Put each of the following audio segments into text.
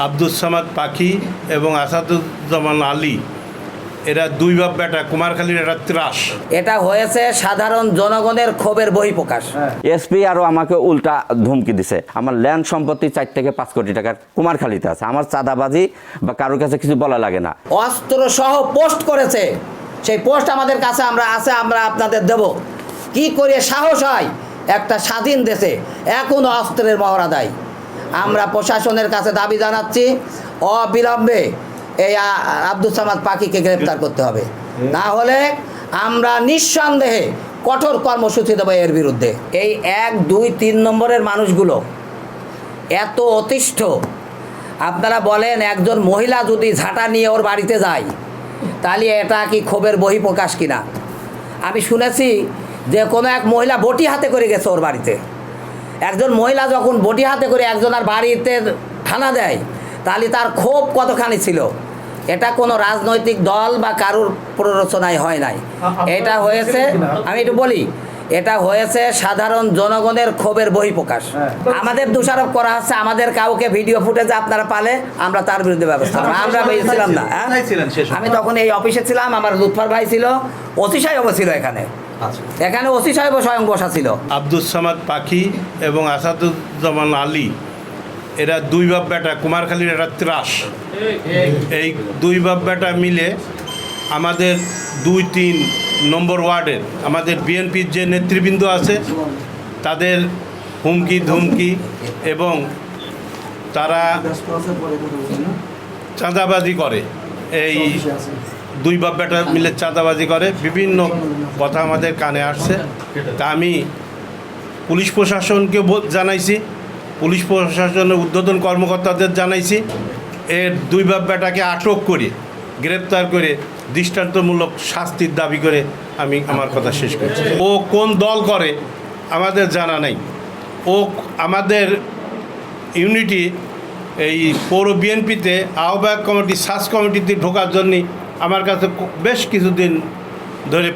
আব্দুস সামাদ পাখি এবং আসাদুজ্জামান আলী এরা দুই বাপ বেটা কুমারখালীর একটা ত্রাস। এটা হয়েছে সাধারণ জনগণের ক্ষোভের বহিঃপ্রকাশ। এসপি আরো আমাকে উল্টা ধমকি দিছে। আমার ল্যান্ড সম্পত্তি 4 থেকে 5 কোটি টাকার কুমারখালীতে আছে। আমার চাঁদাবাজি বা কারোর কাছে কিছু বলা লাগে না। অস্ত্র সহ পোস্ট করেছে, সেই পোস্ট আমাদের কাছে আমরা আপনাদের দেব। কি করে সাহস হয় একটা স্বাধীন দেশে এখনো অস্ত্রের মহড়া দেয়? আমরা প্রশাসনের কাছে দাবি জানাচ্ছি অবিলম্বে এই আব্দুস সামাদ পাখিকে গ্রেপ্তার করতে হবে, না হলে আমরা নিঃসন্দেহে কঠোর কর্মসূচি দেবো এর বিরুদ্ধে। এই 1, 2, 3 নম্বরের মানুষগুলো এত অতিষ্ঠ। আপনারা বলেন একজন মহিলা যদি ঝাঁটা নিয়ে ওর বাড়িতে যায় তাহলে এটা কি ক্ষোভের বহিঃপ্রকাশ কিনা? আমি শুনেছি যে কোনো এক মহিলা বটি হাতে করে গেছে ওর বাড়িতে। একজন মহিলা যখন বটি হাতে করে একজনের বাড়িতে হানা দেয় তাহলে তার ক্ষোভ কতখানি ছিল? এটা কোনো রাজনৈতিক দল বা কারুর প্ররোচনায় হয় নাই। এটা হয়েছে, আমি একটু বলি, এটা হয়েছে সাধারণ জনগণের ক্ষোভের বহিঃপ্রকাশ। আমাদের দোষারোপ করা হচ্ছে, আমাদের কাউকে ভিডিও ফুটেজ আপনারা পালে আমরা তার বিরুদ্ধে ব্যবস্থা নেব। আমরা ছিলাম না, আমি তখন এই অফিসে ছিলাম, আমার লুৎফর ভাই ছিল, ওসি সাহেবও ছিল এখানে ওসি সাহেবও স্বয়ং বসা ছিল। আব্দুস সামাদ পাখি এবং আসাদুজ্জামান আলী এরা দুই বাপ বেটা কুমারখালীর একটা ত্রাস। এই দুই বাপ বেটা মিলে আমাদের 2-3 নম্বর ওয়ার্ডের আমাদের বিএনপির যে নেতৃবৃন্দ আছে তাদের হুমকি ধুমকি এবং তারা চাঁদাবাজি করে। এই দুই বাপ বেটা মিলে চাঁদাবাজি করে, বিভিন্ন কথা আমাদের কানে আসছে। তা আমি পুলিশ প্রশাসনকে জানাইছি, পুলিশ প্রশাসনের ঊর্ধ্বতন কর্মকর্তাদের জানাইছি। এর দুই বাপ বেটাকে আটক করে গ্রেপ্তার করে দৃষ্টান্তমূলক শাস্তির দাবি করে আমি আমার কথা শেষ করছি। ও কোন দল করে আমাদের জানা নেই। ও আমাদের ইউনিটি এই পৌর বিএনপিতে আহ্বায়ক কমিটি সার্চ কমিটিতে ঢোকার জন্যে আমার কাছে বেশ কিছুদিন ধরে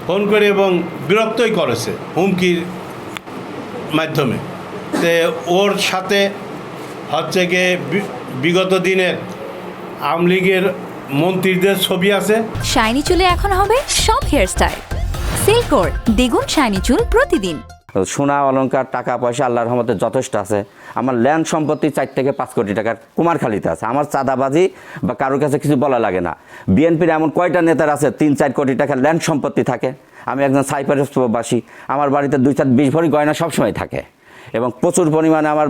ফোন করে এবং বিরক্তই করেছে হুমকির মাধ্যমে। তে ওর সাথে হচ্ছে গিয়ে বিগত দিনের আওয়ামী লীগের মন্ত্রীদের ছবি আছে। শাইনি চুলে এখন হবে সব হেয়ারস্টাইল। সিল্কোর দ্বিগুণ শাইনি চুল প্রতিদিন। সোনা অলংকার টাকা পয়সা আল্লাহর রহমতে যথেষ্ট আছে। আমার ল্যান্ড সম্পত্তি 4 থেকে 5 কোটি টাকার কুমারখালীতে আছে। আমার চাঁদাবাজি বা কারোর কাছে কিছু বলা লাগে না। বিএনপির এমন কয়টা নেতার আছে 3-4 কোটি টাকার ল্যান্ড সম্পত্তি থাকে? আমি একজন সাইপ্রাস প্রবাসী, আমার বাড়িতে 2-4-20 ভরি গয়না সবসময় থাকে এবং প্রচুর পরিমাণে আমার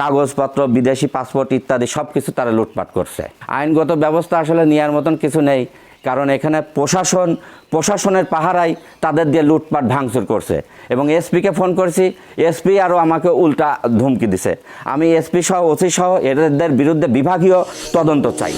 কাগজপত্র, বিদেশি পাসপোর্ট ইত্যাদি সব কিছু তারা লুটপাট করছে। আইনগত ব্যবস্থা আসলে নেওয়ার মতন কিছু নেই, কারণ এখানে প্রশাসনের পাহারায় তাদের দিয়ে লুটপাট ভাঙচুর করছে। এবং এসপিকে ফোন করছি, এসপি আরও আমাকে উল্টা ধমকি দিছে। আমি এসপি সহ ওসি সহ এদের বিরুদ্ধে বিভাগীয় তদন্ত চাই।